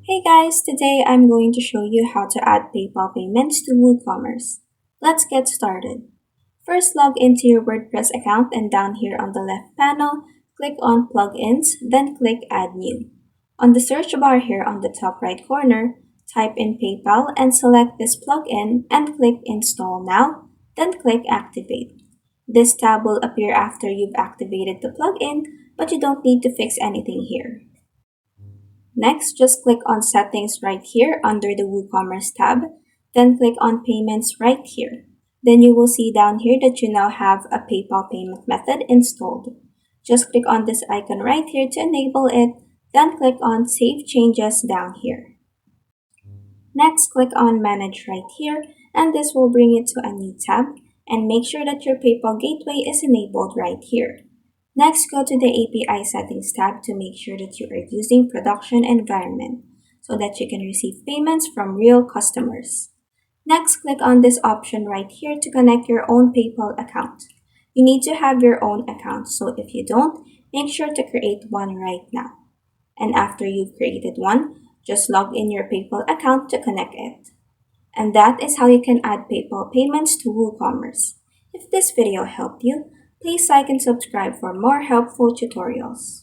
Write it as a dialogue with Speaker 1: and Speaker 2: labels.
Speaker 1: Hey guys, today I'm going to show you how to add PayPal payments to WooCommerce. Let's get started. First, log into your WordPress account and down here on the left panel, click on Plugins, then click Add New. On the search bar here on the top right corner, type in PayPal and select this plugin and click Install Now, then click Activate. This tab will appear after you've activated the plugin, but you don't need to fix anything here. Next, just click on Settings right here under the WooCommerce tab, then click on Payments right here. Then you will see down here that you now have a PayPal payment method installed. Just click on this icon right here to enable it, then click on Save Changes down here. Next, click on Manage right here, and this will bring it to a new tab, and make sure that your PayPal gateway is enabled right here. Next, go to the API Settings tab to make sure that you are using production environment so that you can receive payments from real customers. Next, click on this option right here to connect your own PayPal account. You need to have your own account, so if you don't, make sure to create one right now. And after you've created one, just log in your PayPal account to connect it. And that is how you can add PayPal payments to WooCommerce. If this video helped you, please like and subscribe for more helpful tutorials.